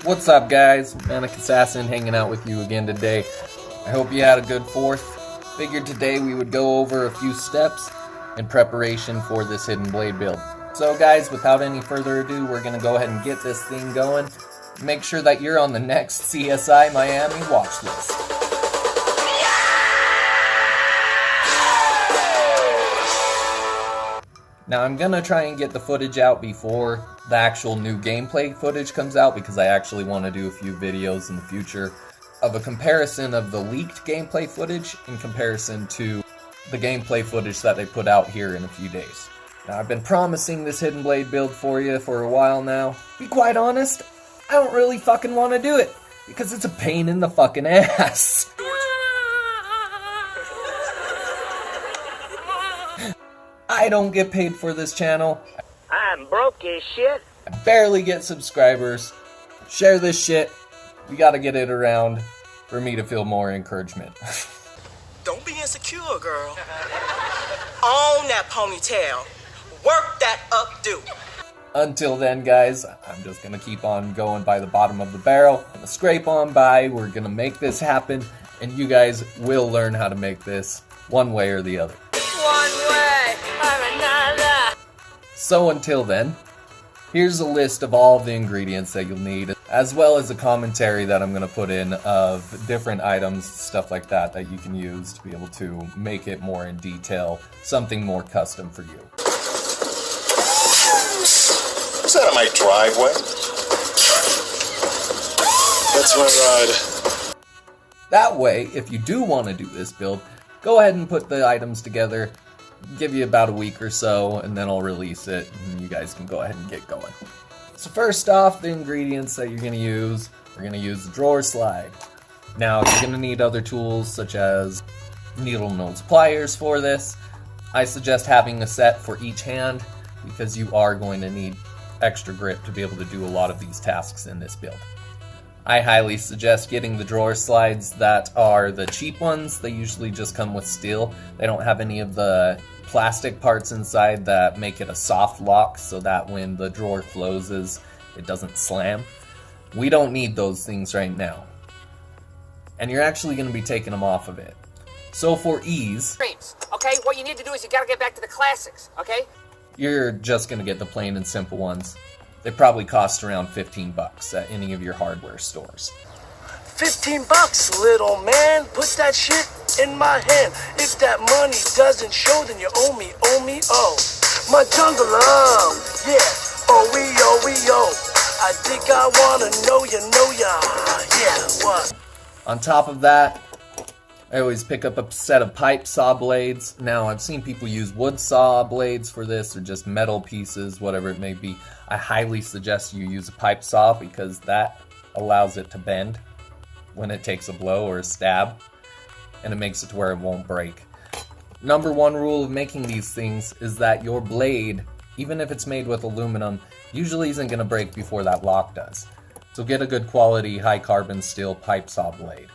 What's up, guys? Manic Assassin hanging out with you again today. I hope you had a good 4th. Figured today we would go over a few steps in preparation for this hidden blade build. So guys, without any further ado, we're going to go ahead and get this thing going. Make sure that you're on the next CSI Miami watch list. Now I'm going to try and get the footage out before the actual new gameplay footage comes out, because I actually want to do a few videos in the future of a comparison of the leaked gameplay footage in comparison to the gameplay footage that they put out here in a few days. Now I've been promising this hidden blade build for you for a while now. To be quite honest, I don't really fucking want to do it because it's a pain in the fucking ass. I don't get paid for this channel. I'm broke as shit. I barely get subscribers. Share this shit. We gotta get it around for me to feel more encouragement. Don't be insecure, girl. Own that ponytail. Work that updo. Until then, guys, I'm just gonna keep on going by the bottom of the barrel. I'm gonna scrape on by. We're gonna make this happen, and you guys will learn how to make this one way or the other. One way or another. So until then, here's a list of all the ingredients that you'll need, as well as a commentary that I'm going to put in of different items, stuff like that you can use to be able to make it more in detail, something more custom for you. Is that on my driveway? That's my ride. That way, if you do want to do this build, go ahead and put the items together. Give you about a week or so, and then I'll release it, and you guys can go ahead and get going. So first off, the ingredients that you're going to use, we're going to use the drawer slide. Now, you're going to need other tools, such as needle nose pliers for this. I suggest having a set for each hand, because you are going to need extra grip to be able to do a lot of these tasks in this build. I highly suggest getting the drawer slides that are the cheap ones. They usually just come with steel. They don't have any of the plastic parts inside that make it a soft lock, so that when the drawer closes, it doesn't slam. We don't need those things right now. And you're actually going to be taking them off of it. So for ease, Okay, what you need to do is you gotta get back to the classics, okay? you're just going to get the plain and simple ones. They probably cost around 15 bucks at any of your hardware stores. 15 bucks, little man. Put that shit in my hand. If that money doesn't show, then you owe me, oh. My jungle love, yeah. Oh. I think I wanna know ya. Yeah, what? On top of that, I always pick up a set of pipe saw blades. Now, I've seen people use wood saw blades for this, or just metal pieces, whatever it may be. I highly suggest you use a pipe saw, because that allows it to bend when it takes a blow or a stab, and it makes it to where it won't break. Number one rule of making these things is that your blade, even if it's made with aluminum, usually isn't going to break before that lock does. So get a good quality high carbon steel pipe saw blade.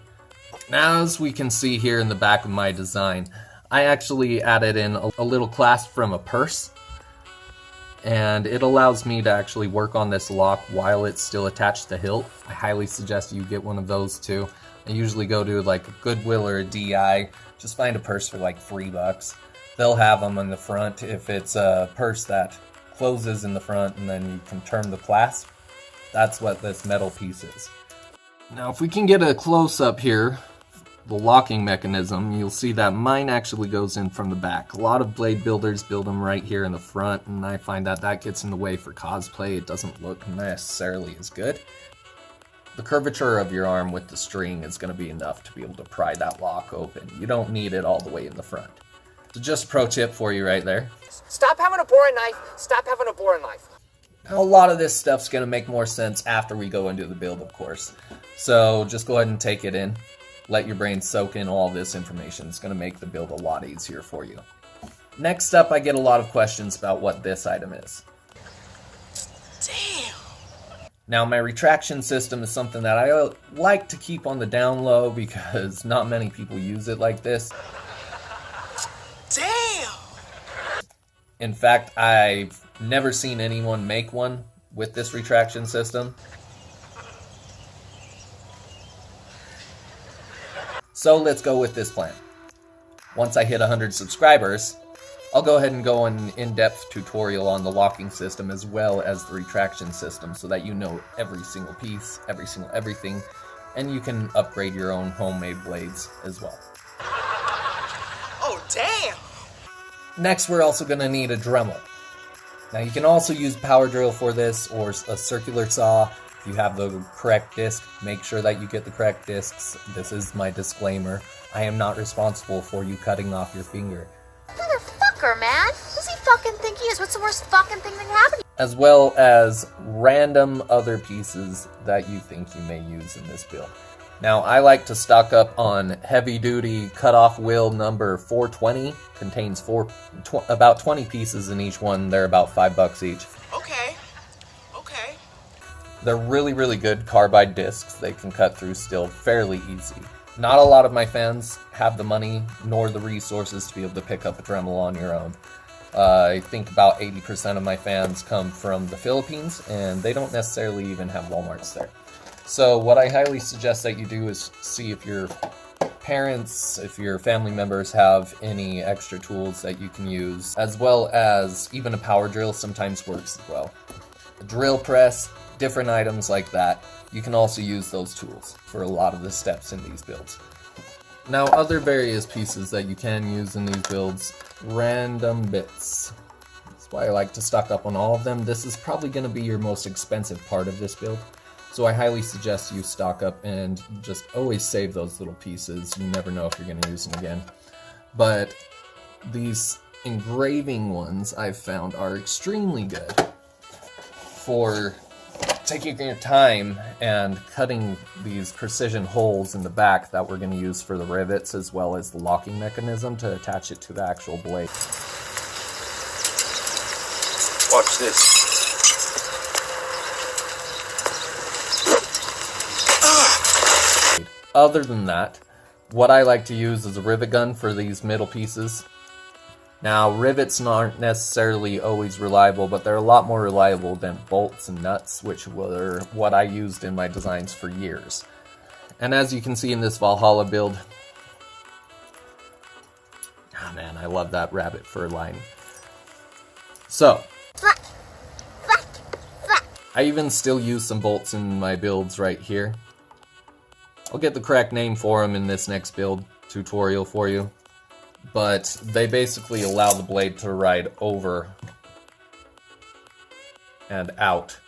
Now, as we can see here in the back of my design, I actually added in a little clasp from a purse, and it allows me to actually work on this lock while it's still attached to the hilt. I highly suggest you get one of those too. I usually go to like a Goodwill or a DI, just find a purse for like $3. They'll have them on the front if it's a purse that closes in the front and then you can turn the clasp. That's what this metal piece is. Now, if we can get a close-up here, the locking mechanism, you'll see that mine actually goes in from the back. A lot of blade builders build them right here in the front, and I find that that gets in the way for cosplay. It doesn't look necessarily as good. The curvature of your arm with the string is going to be enough to be able to pry that lock open. You don't need it all the way in the front. So just a pro tip for you right there. Stop having a boring knife. Stop having a boring knife. Now, a lot of this stuff's going to make more sense after we go into the build, of course. So just go ahead and take it in. Let your brain soak in all this information. It's going to make the build a lot easier for you. Next up, I get a lot of questions about what this item is. Damn. Now, my retraction system is something that I like to keep on the down low because not many people use it like this. Damn. In fact, I've never seen anyone make one with this retraction system. So let's go with this plan. Once I hit 100 subscribers, I'll go ahead and go on an in-depth tutorial on the locking system as well as the retraction system so that you know every single piece, everything, and you can upgrade your own homemade blades as well. Oh, damn! Next, we're also going to need a Dremel. Now, you can also use power drill for this or a circular saw. If you have the correct disc, make sure that you get the correct discs. This is my disclaimer. I am not responsible for you cutting off your finger. Motherfucker, man. Who does he fucking think he is? What's the worst fucking thing that can happen? As well as random other pieces that you think you may use in this build. Now, I like to stock up on heavy-duty cut-off wheel number 420. Contains about 20 pieces in each one. They're about $5 each. Okay. They're really, really good carbide discs. They can cut through still fairly easy. Not a lot of my fans have the money nor the resources to be able to pick up a Dremel on your own. I think about 80% of my fans come from the Philippines, and they don't necessarily even have Walmarts there. So what I highly suggest that you do is see if your parents, if your family members have any extra tools that you can use, as well as even a power drill sometimes works as well. A drill press, different items like that. You can also use those tools for a lot of the steps in these builds. Now, other various pieces that you can use in these builds, random bits. That's why I like to stock up on all of them. This is probably going to be your most expensive part of this build. So I highly suggest you stock up and just always save those little pieces. You never know if you're going to use them again. But these engraving ones I've found are extremely good for taking your time and cutting these precision holes in the back that we're going to use for the rivets as well as the locking mechanism to attach it to the actual blade. Watch this. Other than that, what I like to use is a rivet gun for these middle pieces. Now, rivets aren't necessarily always reliable, but they're a lot more reliable than bolts and nuts, which were what I used in my designs for years. And as you can see in this Valhalla build, oh man, I love that rabbit fur line. So, I even still use some bolts in my builds right here. I'll get the correct name for them in this next build tutorial for you. But they basically allow the blade to ride over and out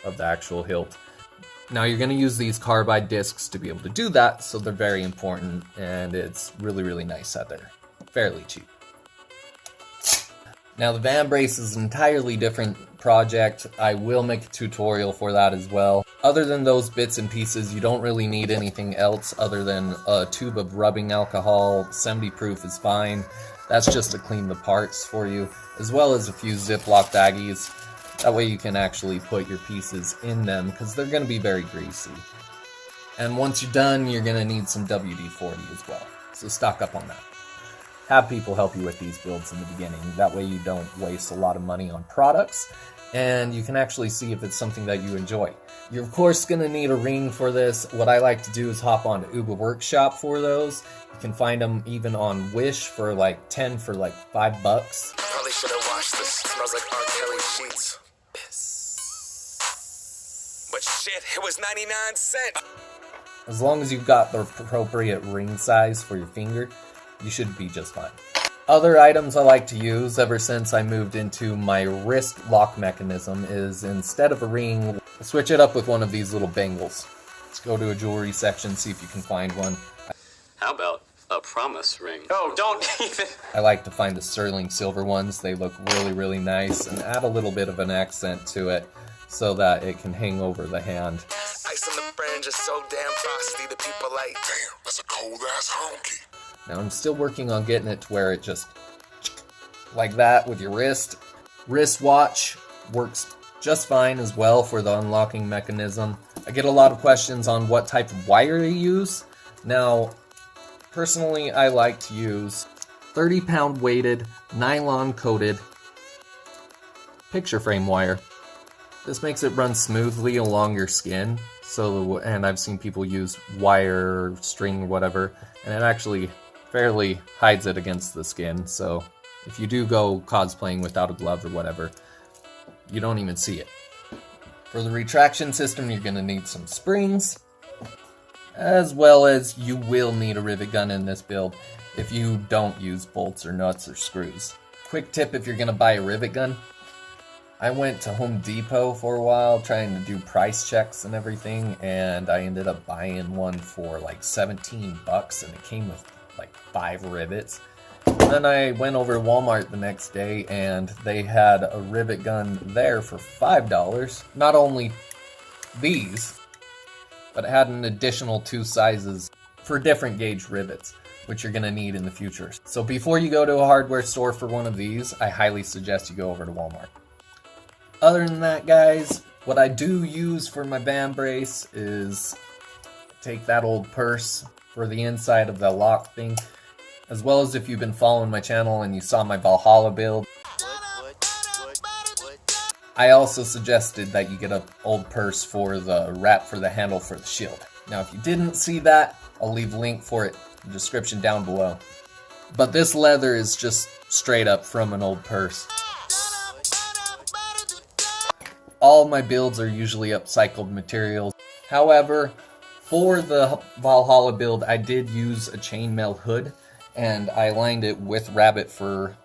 of the actual hilt. Now you're going to use these carbide discs to be able to do that, so they're very important, and it's really, really nice that they're fairly cheap. Now the van brace is an entirely different project. I will make a tutorial for that as well. Other than those bits and pieces, you don't really need anything else other than a tube of rubbing alcohol. 70 proof is fine. That's just to clean the parts for you, as well as a few Ziploc baggies. That way you can actually put your pieces in them, because they're going to be very greasy. And once you're done, you're going to need some WD-40 as well. So stock up on that. Have people help you with these builds in the beginning. That way you don't waste a lot of money on products, and you can actually see if it's something that you enjoy. You're of course going to need a ring for this. What I like to do is hop on to Uber Workshop for those. You can find them even on Wish for like 10 for like $5. Probably should have washed this. Smells like R. Kelly sheets. Piss. But shit, it was 99 cents. As long as you've got the appropriate ring size for your finger, you should be just fine. Other items I like to use ever since I moved into my wrist lock mechanism is, instead of a ring, switch it up with one of these little bangles. Let's go to a jewelry section, see if you can find one. How about a promise ring? Oh, don't even. I like to find the sterling silver ones. They look really, really nice, and add a little bit of an accent to it so that it can hang over the hand. Ice on the fringe is so damn frosty, the people like, damn, that's a cold ass honky. Now I'm still working on getting it to where it just like that with your wrist. Wrist watch works just fine as well for the unlocking mechanism. I get a lot of questions on what type of wire to use. Now, personally, I like to use 30-pound weighted, nylon coated picture frame wire. This makes it run smoothly along your skin. So, and I've seen people use wire, string, whatever, and it actually fairly hides it against the skin. So if you do go cosplaying without a glove or whatever, you don't even see it. For the retraction system, you're going to need some springs, as well as you will need a rivet gun in this build if you don't use bolts or nuts or screws. Quick tip if you're going to buy a rivet gun. I went to Home Depot for a while trying to do price checks and everything, and I ended up buying one for like 17 bucks, and it came with like 5 rivets. Then I went over to Walmart the next day, and they had a rivet gun there for $5. Not only these, but it had an additional 2 sizes for different gauge rivets, which you're going to need in the future. So before you go to a hardware store for one of these, I highly suggest you go over to Walmart. Other than that, guys, what I do use for my band brace is take that old purse for the inside of the lock thing, as well as if you've been following my channel and you saw my Valhalla build. I also suggested that you get an old purse for the wrap for the handle for the shield. Now, if you didn't see that, I'll leave a link for it in the description down below. But this leather is just straight up from an old purse. All my builds are usually upcycled materials. However, for the Valhalla build, I did use a chainmail hood, and I lined it with rabbit fur.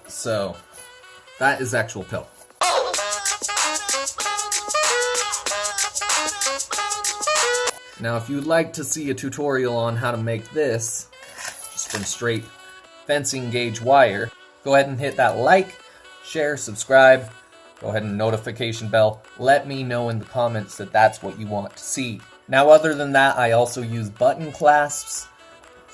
So, that is actual pelt. Now, if you'd like to see a tutorial on how to make this, just from straight fencing gauge wire, go ahead and hit that like, share, subscribe. Go ahead and notification bell. Let me know in the comments that that's what you want to see. Now, other than that, I also use button clasps.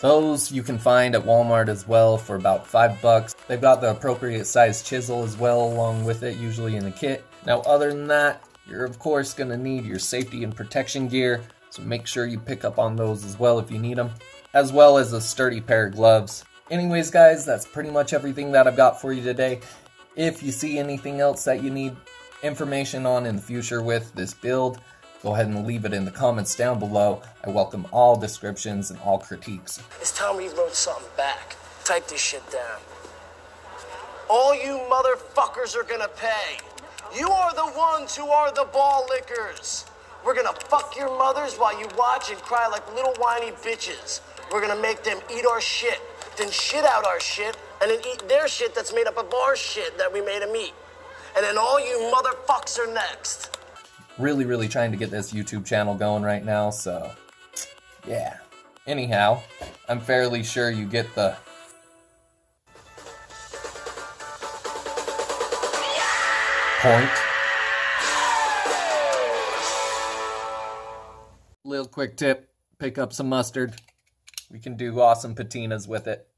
Those you can find at Walmart as well for about $5. They've got the appropriate size chisel as well along with it, usually in the kit. Now, other than that, you're of course going to need your safety and protection gear, so make sure you pick up on those as well if you need them, as well as a sturdy pair of gloves. Anyways, guys, that's pretty much everything that I've got for you today. If you see anything else that you need information on in the future with this build, go ahead and leave it in the comments down below. I welcome all descriptions and all critiques. It's time we wrote something back. Type this shit down. All you motherfuckers are gonna pay. You are the ones who are the ball lickers. We're gonna fuck your mothers while you watch and cry like little whiny bitches. We're gonna make them eat our shit, then shit out our shit, and then eat their shit that's made up of our shit that we made them eat. And then all you motherfucks are next. Really trying to get this YouTube channel going right now, so yeah. Anyhow, I'm fairly sure you get the point. Little quick tip, pick up some mustard. We can do awesome patinas with it.